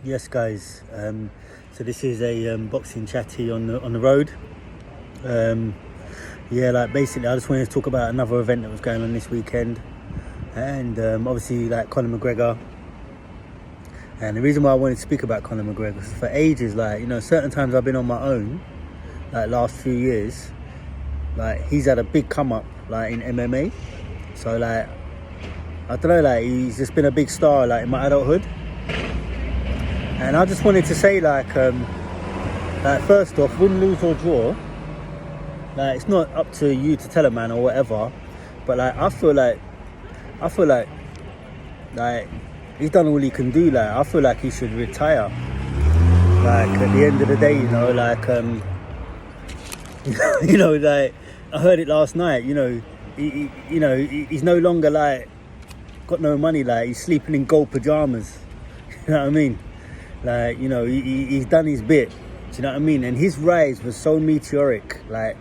Yes, guys. So this is a boxing chatty on the road. Basically, I just wanted to talk about another event that was going on this weekend, and obviously, like Connor McGregor. And the reason why I wanted to speak about Connor McGregor is for ages, certain times I've been on my own, like last few years, like he's had a big come up, like in MMA. So I don't know, he's just been a big star, in my adulthood. And I just wanted to say, first off, win, lose or draw, it's not up to you to tell a man or whatever, but I feel like he's done all he can do. I feel like he should retire. At the end of the day, I heard it last night. He's no longer got no money. He's sleeping in gold pajamas. You know what I mean? He's done his bit. Do you know what I mean? And his rise was so meteoric. Floyd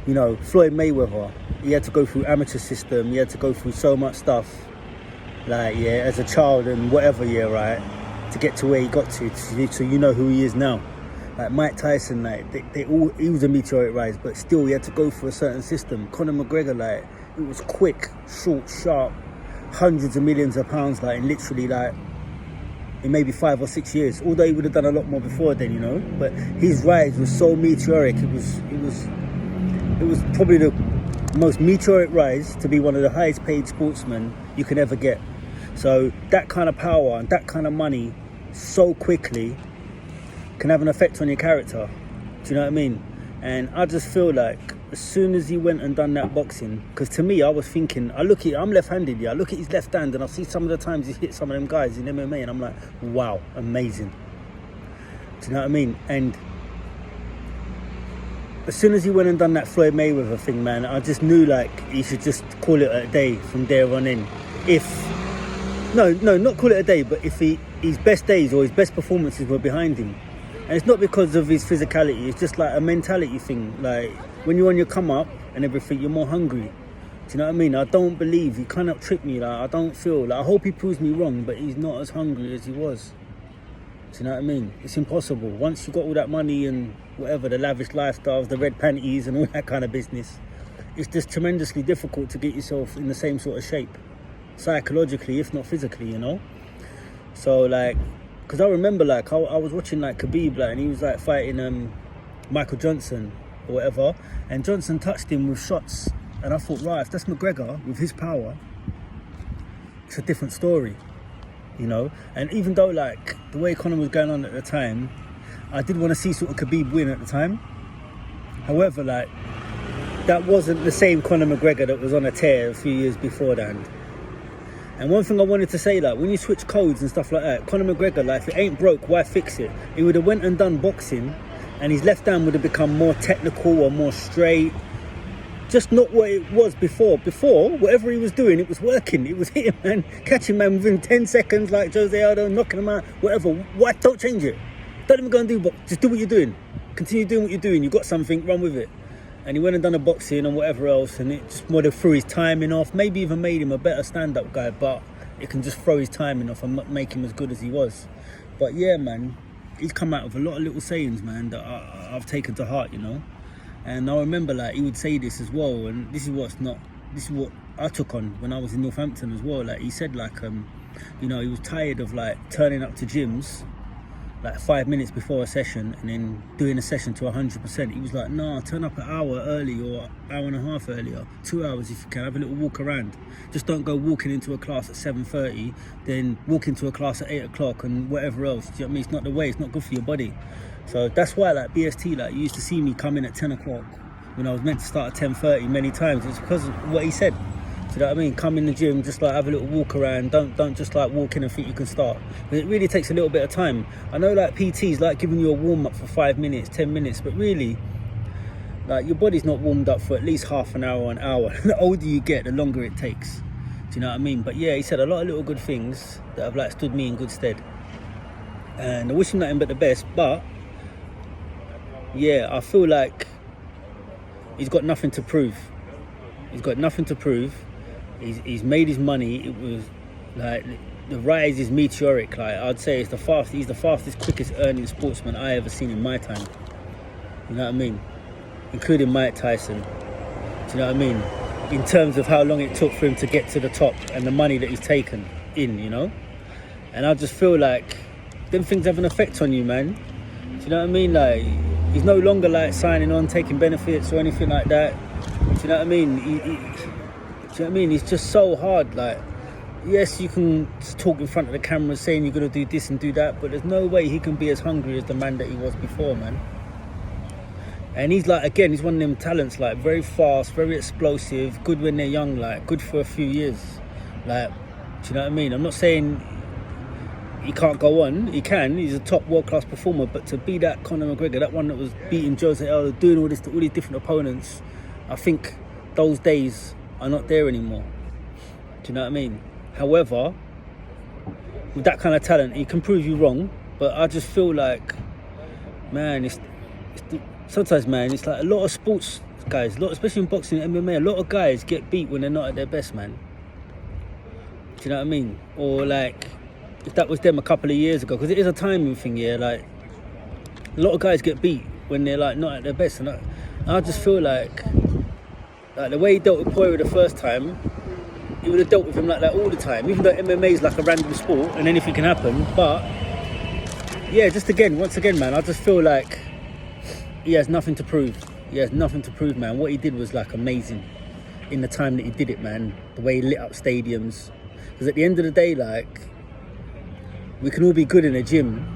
Mayweather, he had to go through amateur system. He had to go through so much stuff. As a child and whatever, to get to where he got to, so you know who he is now. Mike Tyson, he was a meteoric rise, but still he had to go through a certain system. Connor McGregor, it was quick, short, sharp, hundreds of millions of pounds, in literally in maybe 5 or 6 years. Although he would have done a lot more before then, But his rise was so meteoric. It was probably the most meteoric rise to be one of the highest paid sportsmen you can ever get. So that kind of power and that kind of money so quickly can have an effect on your character. Do you know what I mean? And I just feel like as soon as he went and done that boxing, because to me, I was thinking, I'm left-handed, I look at his left hand and I see some of the times he's hit some of them guys in MMA and I'm like, wow, amazing. Do you know what I mean? And as soon as he went and done that Floyd Mayweather thing, man, I just knew he should just call it a day from there on in. Not call it a day, but if his best days or his best performances were behind him. And it's not because of his physicality, it's just a mentality thing. When you're on your come up and everything, you're more hungry. Do you know what I mean? I don't believe, he cannot trick me. I don't feel, I hope he proves me wrong, but he's not as hungry as he was. Do you know what I mean? It's impossible. Once you've got all that money and whatever, the lavish lifestyles, the red panties and all that kind of business, it's just tremendously difficult to get yourself in the same sort of shape, psychologically, if not physically, So, because I remember, I was watching, Khabib, and he was, fighting Michael Johnson or whatever, and Johnson touched him with shots, and I thought, right, if that's McGregor with his power, it's a different story, And even though, the way Conor was going on at the time, I did want to see sort of Khabib win at the time. However, that wasn't the same Conor McGregor that was on a tear a few years beforehand. And one thing I wanted to say, when you switch codes and stuff like that, Conor McGregor, if it ain't broke, why fix it? He would have went and done boxing, and his left hand would have become more technical or more straight. Just not what it was before. Before, whatever he was doing, it was working. It was hitting man, catching man within 10 seconds, like Jose Aldo, knocking him out, whatever. Why don't change it? Don't even go and do box. Just do what you're doing. Continue doing what you're doing. You got something, run with it. And he went and done a boxing and whatever else, and it just would have threw his timing off, maybe even made him a better stand-up guy, but it can just throw his timing off and not make him as good as he was. But yeah, man, he's come out with a lot of little sayings, man, that I've taken to heart, And I remember, he would say this as well, and this is what I took on when I was in Northampton as well. He said, he was tired of, turning up to gyms 5 minutes before a session and then doing a session to 100%. He was like, nah, turn up an hour early or hour and a half earlier, 2 hours if you can, have a little walk around. Just don't go walking into a class at 7:30, then walk into a class at 8 o'clock and whatever else. Do you know what I mean? It's not the way, it's not good for your body. So that's why BST, you used to see me come in at 10 o'clock when I was meant to start at 10:30 many times. It's because of what he said. Do you know what I mean? Come in the gym, just have a little walk around. Don't just walk in and think you can start. But it really takes a little bit of time. I know PTs giving you a warm up for 5 minutes, 10 minutes, but really, your body's not warmed up for at least half an hour or an hour. The older you get, the longer it takes. Do you know what I mean? But yeah, he said a lot of little good things that have stood me in good stead. And I wish him nothing but the best, but yeah, I feel he's got nothing to prove. He's got nothing to prove. He's made his money. It was the rise is meteoric. Like I'd say, he's the fastest, quickest earning sportsman I ever seen in my time. You know what I mean? Including Mike Tyson. Do you know what I mean? In terms of how long it took for him to get to the top and the money that he's taken in, you know? And I just feel like them things have an effect on you, man. Do you know what I mean? Like, he's no longer like signing on, taking benefits or anything like that. Do you know what I mean? Do you know what I mean? It's just so hard. Like, yes, you can talk in front of the camera saying you're going to do this and do that, but there's no way he can be as hungry as the man that he was before, man. And he's like, again, he's one of them talents, like very fast, very explosive, good when they're young, like good for a few years. Like, do you know what I mean? I'm not saying he can't go on, he can, he's a top world-class performer, but to be that Connor McGregor, that one that was beating Jose Aldo, doing all this to all these different opponents, I think those days are not there anymore. Do you know what I mean? However, with that kind of talent, he can prove you wrong, but I just feel like, man, sometimes, man, it's like a lot of sports guys, especially in boxing and MMA, a lot of guys get beat when they're not at their best, man. Do you know what I mean? Or like, if that was them a couple of years ago, because it is a timing thing, yeah. Like, a lot of guys get beat when they're like not at their best, and I just feel like the way he dealt with Poirier the first time, he would have dealt with him like that all the time. Even though MMA is like a random sport and anything can happen, but yeah, once again, man, I just feel like he has nothing to prove. He has nothing to prove, man. What he did was like amazing in the time that he did it, man. The way he lit up stadiums. Because at the end of the day, like, we can all be good in a gym.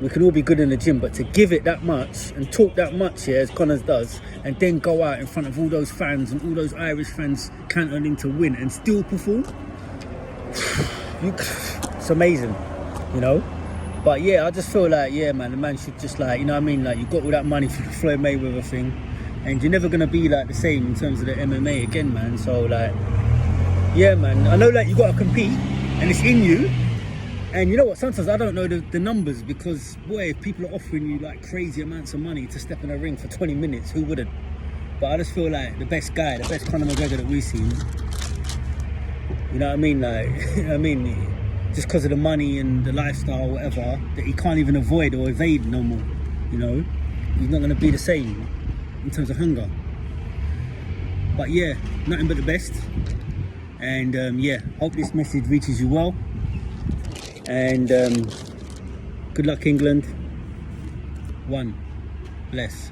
But to give it that much and talk that much, yeah, as Connors does, and then go out in front of all those fans and all those Irish fans counting him to win and still perform, it's amazing, you know? But yeah, I just feel like, yeah, man, the man should just like, you know what I mean? Like, you got all that money for the Floyd Mayweather thing, and you're never going to be like the same in terms of the MMA again, man. So like, yeah, man, I know that you got to compete and it's in you. And you know what, sometimes I don't know the numbers, because boy, if people are offering you like crazy amounts of money to step in a ring for 20 minutes, who wouldn't? But I just feel like the best Conor McGregor that we've seen, you know what I mean? Like, you know what I mean? Just because of the money and the lifestyle or whatever, that he can't even avoid or evade no more, you know? He's not going to be the same in terms of hunger. But yeah, nothing but the best. And yeah, hope this message reaches you well. And good luck, England. One. Bless.